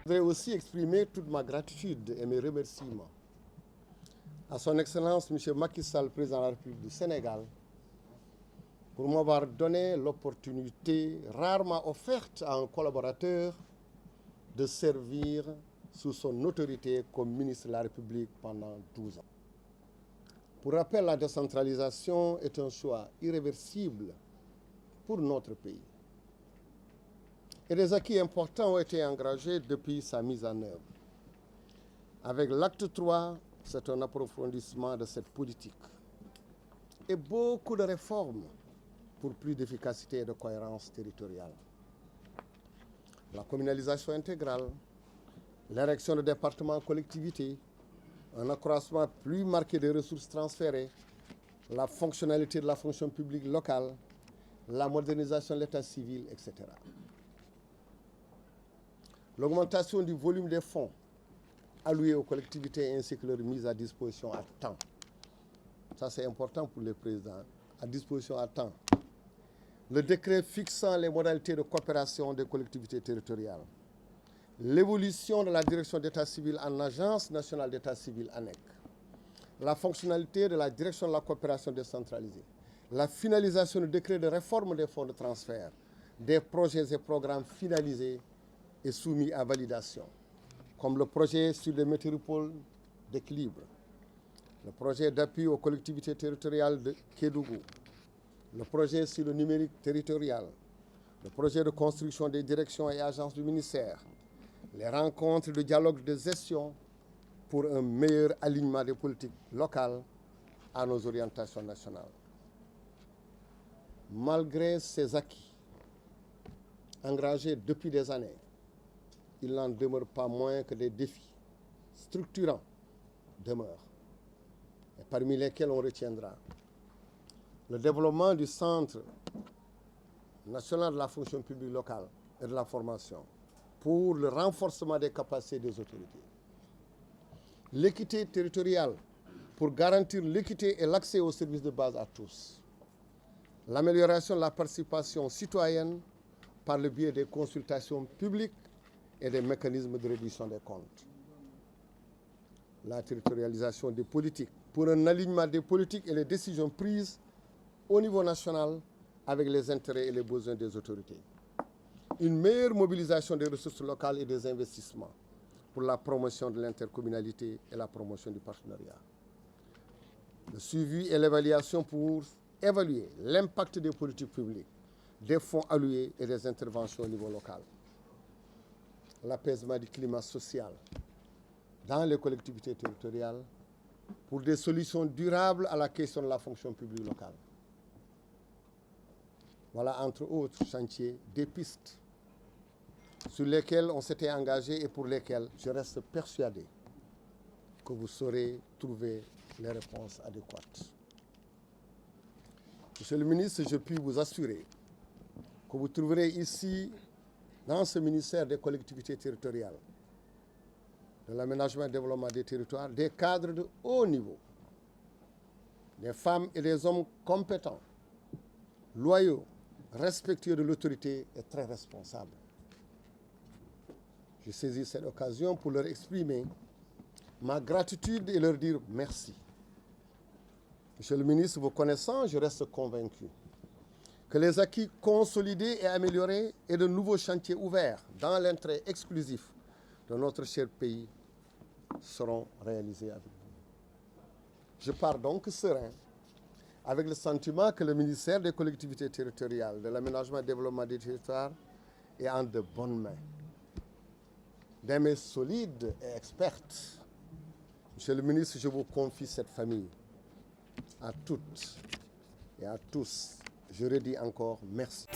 Je voudrais aussi exprimer toute ma gratitude et mes remerciements à son Excellence M. Macky Sall, président de la République du Sénégal, pour m'avoir donné l'opportunité rarement offerte à un collaborateur de servir sous son autorité comme ministre de la République pendant 12 ans. Pour rappel, la décentralisation est un choix irréversible pour notre pays. Et des acquis importants ont été engagés depuis sa mise en œuvre. Avec l'acte 3, c'est un approfondissement de cette politique et beaucoup de réformes pour plus d'efficacité et de cohérence territoriale. La communalisation intégrale, l'érection de départements en collectivité, un accroissement plus marqué des ressources transférées, la fonctionnalité de la fonction publique locale, la modernisation de l'état civil, etc. L'augmentation du volume des fonds alloués aux collectivités ainsi que leur mise à disposition à temps. Ça, c'est important pour les présidents, à disposition à temps. Le décret fixant les modalités de coopération des collectivités territoriales. L'évolution de la direction d'état civil en agence nationale d'état civil ANEC. La fonctionnalité de la direction de la coopération décentralisée. La finalisation du décret de réforme des fonds de transfert. Des projets et programmes finalisés et soumis à validation, comme le projet sur les métropoles d'équilibre, le projet d'appui aux collectivités territoriales de Kédougou, le projet sur le numérique territorial, le projet de construction des directions et agences du ministère, les rencontres de dialogue de gestion pour un meilleur alignement des politiques locales à nos orientations nationales. Malgré ces acquis engagés depuis des années, il n'en demeure pas moins que des défis structurants demeurent, et parmi lesquels on retiendra le développement du Centre national de la fonction publique locale et de la formation pour le renforcement des capacités des autorités, l'équité territoriale pour garantir l'équité et l'accès aux services de base à tous, l'amélioration de la participation citoyenne par le biais des consultations publiques et des mécanismes de réduction des comptes. La territorialisation des politiques pour un alignement des politiques et les décisions prises au niveau national avec les intérêts et les besoins des autorités. Une meilleure mobilisation des ressources locales et des investissements pour la promotion de l'intercommunalité et la promotion du partenariat. Le suivi et l'évaluation pour évaluer l'impact des politiques publiques, des fonds alloués et des interventions au niveau local. L'apaisement du climat social dans les collectivités territoriales pour des solutions durables à la question de la fonction publique locale. Voilà, entre autres chantiers, des pistes sur lesquelles on s'était engagé et pour lesquelles je reste persuadé que vous saurez trouver les réponses adéquates. Monsieur le ministre, je puis vous assurer que vous trouverez ici, dans ce ministère des collectivités territoriales, de l'aménagement et du développement des territoires, des cadres de haut niveau, des femmes et des hommes compétents, loyaux, respectueux de l'autorité et très responsables. Je saisis cette occasion pour leur exprimer ma gratitude et leur dire merci. Monsieur le ministre, vous connaissant, je reste convaincu que les acquis consolidés et améliorés et de nouveaux chantiers ouverts dans l'intérêt exclusif de notre cher pays seront réalisés avec vous. Je pars donc serein, avec le sentiment que le ministère des collectivités territoriales, de l'aménagement et du développement des territoires est en de bonnes mains, des mains solides et expertes. Monsieur le ministre, je vous confie cette famille. À toutes et à tous, je redis encore merci.